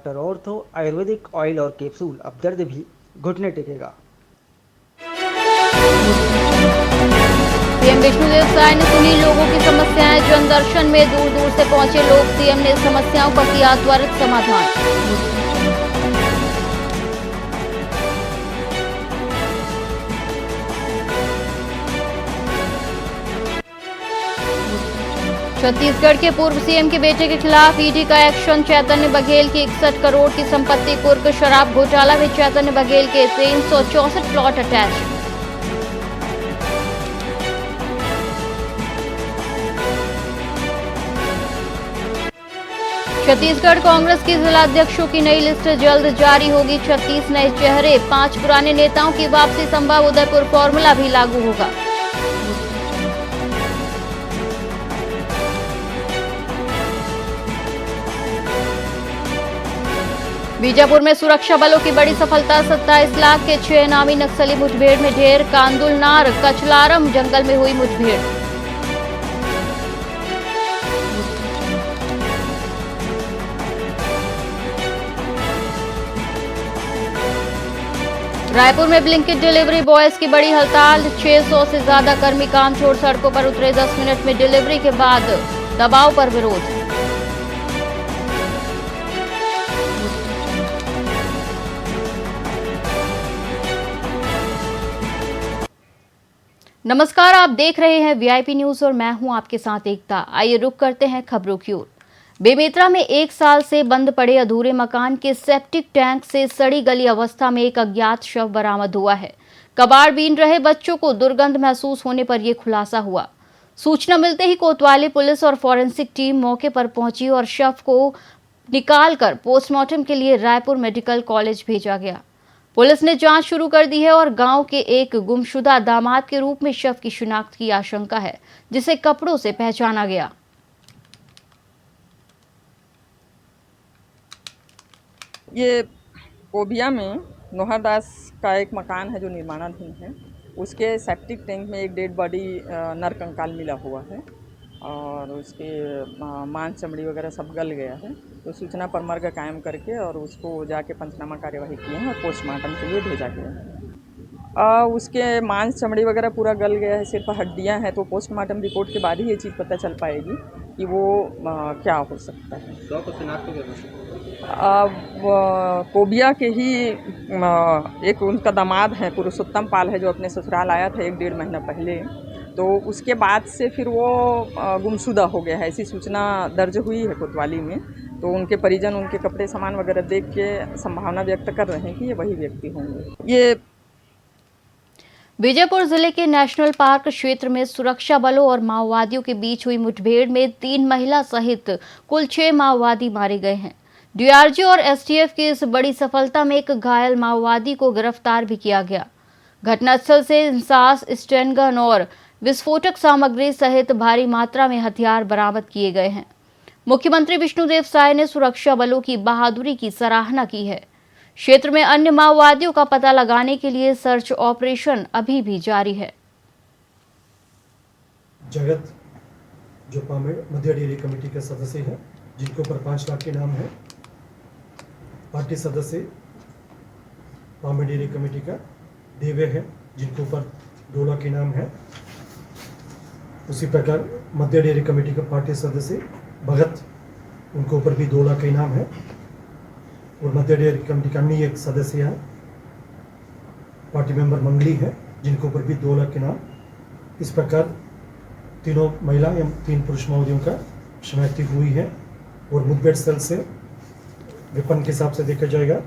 Doctor ortho Ayurvedic oil और capsule, अब दर्द भी घुटने टेकेगा। सीएम विष्णुदेव साय ने सुनी लोगों की समस्याएं। जन दर्शन में दूर दूर से पहुंचे लोग। सीएम ने समस्याओं का किया त्वरित समाधान। छत्तीसगढ़ के पूर्व सीएम के बेटे के खिलाफ ईडी का एक्शन। चैतन्य बघेल की 61 करोड़ की संपत्ति कुर्क। शराब घोटाला में चैतन्य बघेल के 364 प्लॉट अटैच। छत्तीसगढ़ कांग्रेस की जिलाध्यक्षों की नई लिस्ट जल्द जारी होगी। 36 नए चेहरे, 5 पुराने नेताओं की वापसी संभव। उदयपुर फॉर्मूला भी लागू होगा। बीजापुर में सुरक्षा बलों की बड़ी सफलता। 27 लाख के 6 इनामी नक्सली मुठभेड़ में ढेर। कांदुलनार कचलारम जंगल में हुई मुठभेड़। रायपुर में ब्लिंकिट डिलीवरी बॉयज की बड़ी हड़ताल। 600 से ज्यादा कर्मी काम छोड़ सड़कों पर उतरे। 10 मिनट में डिलीवरी के बाद दबाव पर विरोध। नमस्कार, आप देख रहे हैं वीआईपी न्यूज और मैं हूं आपके साथ एकता। आइए रुक करते हैं खबरों की ओर। बेमेतरा में 1 साल से बंद पड़े अधूरे मकान के सेप्टिक टैंक से सड़ी गली अवस्था में एक अज्ञात शव बरामद हुआ है। कबाड़ बीन रहे बच्चों को दुर्गंध महसूस होने पर यह खुलासा हुआ। सूचना मिलते ही कोतवाली पुलिस और फॉरेंसिक टीम मौके पर पहुंची और शव को निकालकर पोस्टमार्टम के लिए रायपुर मेडिकल कॉलेज भेजा गया। पुलिस ने जांच शुरू कर दी है और गांव के एक गुमशुदा दामाद के रूप में शव की शिनाख्त की आशंका है, जिसे कपड़ों से पहचाना गया। ये कोबिया में नोहरदास का एक मकान है जो निर्माणाधीन है। उसके सेप्टिक टैंक में एक डेड बॉडी नर कंकाल मिला हुआ है और उसके मांस चमड़ी वगैरह सब गल गया है। तो सूचना पर मर्ग कायम करके और उसको जाके पंचनामा कार्यवाही किए हैं और पोस्टमार्टम के लिए भेजा गया है। उसके मांस चमड़ी वगैरह पूरा गल गया है, सिर्फ हड्डियां हैं। तो पोस्टमार्टम रिपोर्ट के बाद ही ये चीज़ पता चल पाएगी कि वो क्या हो सकता है। कोबिया के ही एक उनका दामाद है, पुरुषोत्तम पाल है, जो अपने ससुराल आया था 1-1.5 महीना पहले। तो उसके बाद से फिर वो गुमशुदा हो गया है, ऐसी सूचना दर्ज हुई है कोतवाली में। तो उनके परिजन उनके कपड़े सामान वगैरह देख के संभावना व्यक्त कर रहे हैं कि ये वही व्यक्ति होंगे। ये बीजापुर जिले के नेशनल पार्क क्षेत्र में सुरक्षा बलों और माओवादियों के बीच हुई मुठभेड़ में 3 महिला सहित कुल 6 माओवादी मारे गए हैं। डीआरजी और एसटीएफ की इस बड़ी सफलता में एक घायल माओवादी को गिरफ्तार भी किया गया। घटनास्थल से इंसास, स्टैन गन और विस्फोटक सामग्री सहित भारी मात्रा में हथियार बरामद किए गए हैं। मुख्यमंत्री विष्णुदेव साय ने सुरक्षा बलों की बहादुरी की सराहना की है। क्षेत्र में अन्य माओवादियों का पता लगाने के लिए सर्च ऑपरेशन अभी भी जारी है। जगत जो मध्य डेयरी कमेटी के सदस्य हैं, जिनके ऊपर 5 लाख के नाम है। पार्टी सदस्य पामे डेयरी कमेटी का देवे है, जिनके ऊपर 2 लाख के नाम है। उसी प्रकार मध्य डेयरी कमेटी का पार्टी सदस्य भगत, उनके ऊपर भी 2 लाख का इनाम है। और मध्य डेयरी कमेटी का अन्य एक सदस्य है, पार्टी मेंबर मंगली है, जिनके ऊपर भी 2 लाख के नाम। इस प्रकार तीनों महिला एवं 3 पुरुष माओवादियों का शनाख्ती हुई है। और मुठभेड़ स्थल से वेपन के हिसाब से देखा जाएगा।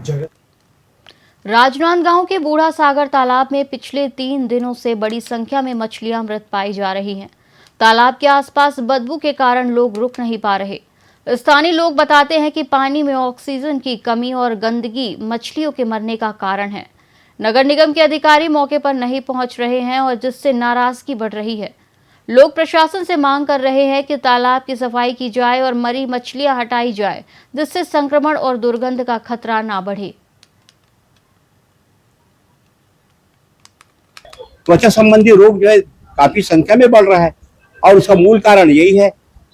जगत राजनांदगांव के बूढ़ा सागर तालाब में पिछले 3 दिनों से बड़ी संख्या में मछलियां मृत पाई जा रही हैं। तालाब के आसपास बदबू के कारण लोग रुक नहीं पा रहे। स्थानीय लोग बताते हैं कि पानी में ऑक्सीजन की कमी और गंदगी मछलियों के मरने का कारण है। नगर निगम के अधिकारी मौके पर नहीं पहुंच रहे हैं और जिससे नाराजगी बढ़ रही है। लोग प्रशासन से मांग कर रहे हैं कि तालाब की सफाई की जाए और मरी मछलियां हटाई जाए, जिससे संक्रमण और दुर्गंध का खतरा ना बढ़े। त्वचा संबंधी रोग जो है काफी संख्या में बढ़ रहा है और उसका मूल कारण यही है,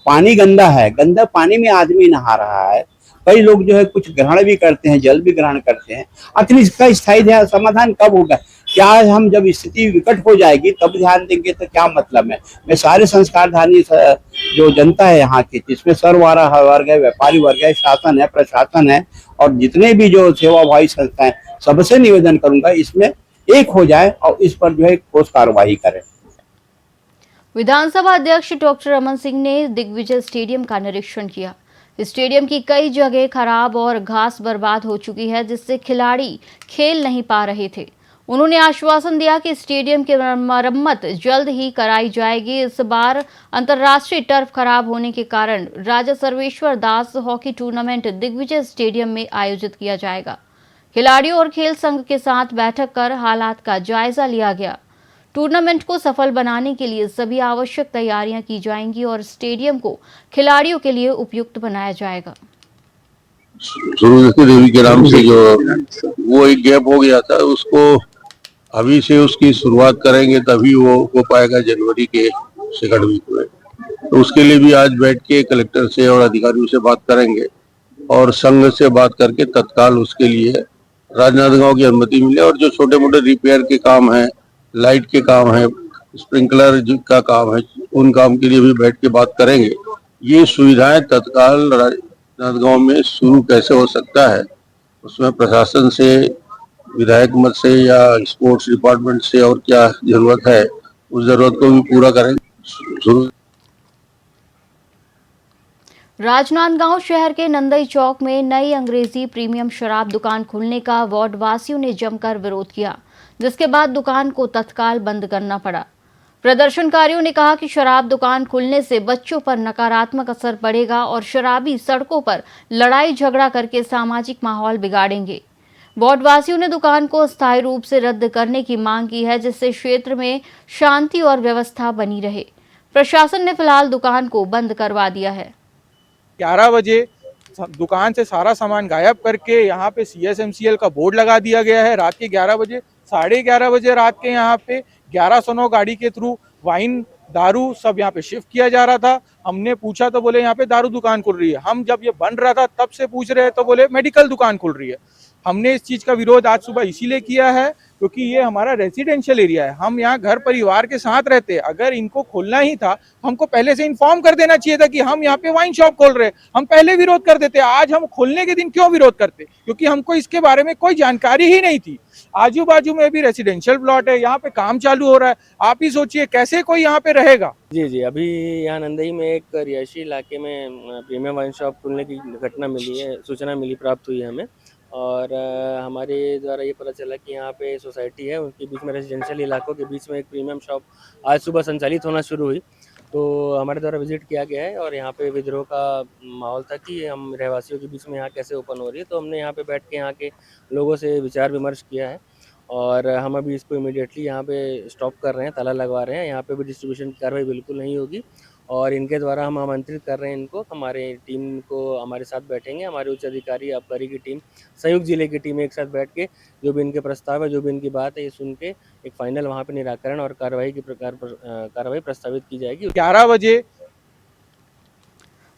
पानी गंदा है। गंदा पानी में आदमी नहा रहा है कई लोग जो है कुछ ग्रहण भी करते हैं, जल भी ग्रहण करते हैं। आखिर इसका स्थायी समाधान कब होगा? क्या हम जब स्थिति विकट हो जाएगी तब ध्यान देंगे तो क्या मतलब है? मैं सारे संस्कारधानी जो जनता है यहाँ की, जिसमें सर्वहारा वर्ग है, व्यापारी वर्ग है, शासन है, प्रशासन है और जितने भी जो सेवाभावी संस्थाएं, सबसे निवेदन करूंगा इसमें एक हो जाए और इस पर जो है ठोस कार्रवाई करें। विधानसभा अध्यक्ष डॉक्टर रमन सिंह ने दिग्विजय स्टेडियम का निरीक्षण किया। स्टेडियम की कई जगह खराब और घास बर्बाद हो चुकी है, जिससे खिलाड़ी खेल नहीं पा रहे थे। उन्होंने आश्वासन दिया कि स्टेडियम की मरम्मत जल्द ही कराई जाएगी। इस बार अंतर्राष्ट्रीय टर्फ खराब होने के कारण राजा सर्वेश्वर दास हॉकी टूर्नामेंट दिग्विजय स्टेडियम में आयोजित किया जाएगा। खिलाड़ियों और खेल संघ के साथ बैठक कर हालात का जायजा लिया गया। टूर्नामेंट को सफल बनाने के लिए सभी आवश्यक तैयारियां की जाएंगी और स्टेडियम को खिलाड़ियों के लिए उपयुक्त बनाया जाएगा। सूर्यवती देवी के नाम से जो वो एक गैप हो गया था, उसको अभी से उसकी शुरुआत करेंगे तभी वो हो पाएगा जनवरी के सेकंड वीक में। तो उसके लिए भी आज बैठ के कलेक्टर से और अधिकारियों से बात करेंगे और संघ से बात करके तत्काल उसके लिए राजनांदगांव की अनुमति मिले। और जो छोटे मोटे रिपेयर के काम है, लाइट के काम है, स्प्रिंकलर का काम है, उन काम के लिए भी बैठ के बात करेंगे। ये सुविधाएं तत्काल राजनांदगांव में शुरू कैसे हो सकता है, उसमें प्रशासन से, विधायक मत से या स्पोर्ट्स डिपार्टमेंट से और क्या जरूरत है, उस जरूरत को भी पूरा करेंगे। राजनांदगांव शहर के नंदई चौक में नई अंग्रेजी प्रीमियम शराब दुकान खुलने का वार्ड वासियों ने जमकर विरोध किया, जिसके बाद दुकान को तत्काल बंद करना पड़ा। प्रदर्शनकारियों ने कहा कि शराब दुकान खुलने से बच्चों पर नकारात्मक असर पड़ेगा और शराबी सड़कों पर लड़ाई झगड़ा करके सामाजिक माहौल बिगाड़ेंगे। वार्ड वासियों ने दुकान को अस्थायी रूप से रद्द करने की मांग की है, जिससे क्षेत्र में शांति और व्यवस्था बनी रहे। प्रशासन ने फिलहाल दुकान को बंद करवा दिया है। 11 बजे दुकान से सारा सामान गायब करके यहाँ पे CSMCL का बोर्ड लगा दिया गया है। रात के 11 बजे, 11:30 बजे रात के यहाँ पे 1109 गाड़ी के थ्रू वाइन, दारू सब यहाँ पे शिफ्ट किया जा रहा था। हमने पूछा तो बोले यहाँ पे दारू दुकान खुल रही है। हम जब ये बन रहा था तब से पूछ रहे तो बोले मेडिकल दुकान खुल रही है। हमने इस चीज का विरोध आज सुबह इसीलिए किया है क्योंकि ये हमारा रेजिडेंशियल एरिया है। हम यहाँ घर परिवार के साथ रहते हैं। अगर इनको खोलना ही था हमको पहले से इन्फॉर्म कर देना चाहिए था कि हम यहाँ पे वाइन शॉप खोल रहे हैं, हम पहले विरोध कर देते। आज हम खोलने के दिन क्यों विरोध करते? क्योंकि हमको इसके बारे में कोई जानकारी ही नहीं थी। आजू बाजू में भी रेसिडेंशियल प्लॉट है, यहाँ पे काम चालू हो रहा है। आप ही सोचिए कैसे कोई यहाँ पे रहेगा। जी, अभी यहाँ नंदई में एक रिहायशी इलाके में प्रीमियम वाइन शॉप खुलने की घटना मिली है, सूचना प्राप्त हुई है हमें। और हमारे द्वारा ये पता चला कि यहाँ पे सोसाइटी है, उनके बीच में रेजिडेंशियल इलाकों के बीच में एक प्रीमियम शॉप आज सुबह संचालित होना शुरू हुई। तो हमारे द्वारा विजिट किया गया है और यहाँ पे विद्रोह का माहौल था कि हम रहवासियों के बीच में यहाँ कैसे ओपन हो रही है। तो हमने यहाँ पे बैठ के यहाँ के लोगों से विचार विमर्श किया है और हम अभी इसको इमीडिएटली यहाँ पे स्टॉप कर रहे हैं, ताला लगवा रहे हैं। यहाँ पे भी डिस्ट्रीब्यूशन की कार्रवाई बिल्कुल नहीं होगी और इनके द्वारा हम आमंत्रित कर रहे हैं इनको, हमारे टीम को हमारे साथ बैठेंगे, हमारे उच्च अधिकारी, आबकारी की टीम, संयुक्त जिले की टीम एक साथ बैठ के जो भी इनके प्रस्ताव है, जो भी इनकी बात है, ये सुन के एक फाइनल वहाँ पे निराकरण और कार्रवाई प्रस्तावित की जाएगी। 11 बजे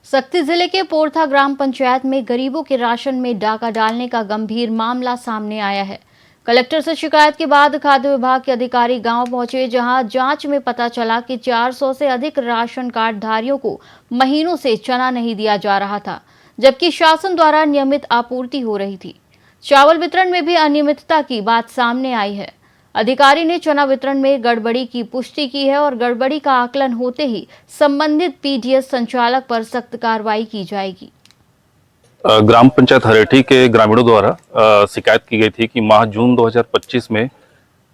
सक्ती जिले के पोरथा ग्राम पंचायत में गरीबों के राशन में डाका डालने का गंभीर मामला सामने आया है। कलेक्टर से शिकायत के बाद खाद्य विभाग के अधिकारी गांव पहुंचे, जहां जांच में पता चला कि 400 से अधिक राशन कार्ड धारियों को महीनों से चना नहीं दिया जा रहा था, जबकि शासन द्वारा नियमित आपूर्ति हो रही थी। चावल वितरण में भी अनियमितता की बात सामने आई है। अधिकारी ने चना वितरण में गड़बड़ी की पुष्टि की है और गड़बड़ी का आकलन होते ही संबंधित PDS संचालक पर सख्त कार्रवाई की जाएगी। ग्राम पंचायत हरेठी के ग्रामीणों द्वारा शिकायत की गई थी कि माह जून 2025 में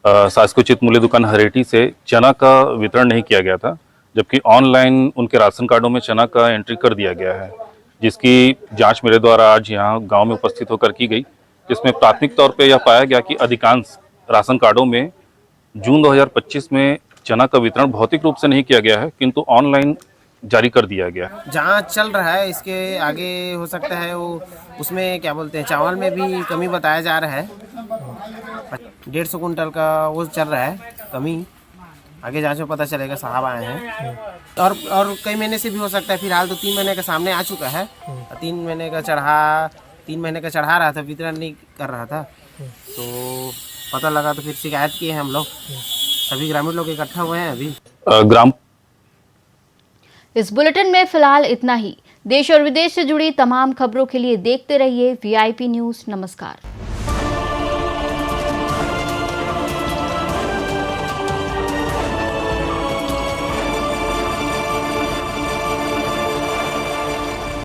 शासकोचित मूल्य दुकान हरेठी से चना का वितरण नहीं किया गया था, जबकि ऑनलाइन उनके राशन कार्डों में चना का एंट्री कर दिया गया है, जिसकी जांच मेरे द्वारा आज यहाँ गांव में उपस्थित होकर की गई, जिसमें प्राथमिक तौर पे यह पाया गया कि अधिकांश राशन कार्डों में जून 2025 में चना का वितरण भौतिक रूप से नहीं किया गया है, किंतु ऑनलाइन जारी कर दिया गया। जांच चल रहा है, इसके आगे हो सकता है वो उसमें क्या बोलते हैं, चावल में भी कमी बताया जा रहा है। 150 कुंटल का वो चल रहा है कमी, आगे जांच में पता चलेगा साहब आए हैं। और कई महीने से भी हो सकता है, फिलहाल तो 3 महीने का सामने आ चुका है। 3 महीने का चढ़ा रहा था, वितरण नहीं कर रहा था, तो पता लगा तो फिर शिकायत किए हैं हम लोग। सभी ग्रामीण लोग इकट्ठा हुए हैं अभी। ग्राम इस बुलेटिन में फिलहाल इतना ही। देश और विदेश से जुड़ी तमाम खबरों के लिए देखते रहिए VIP न्यूज़। नमस्कार।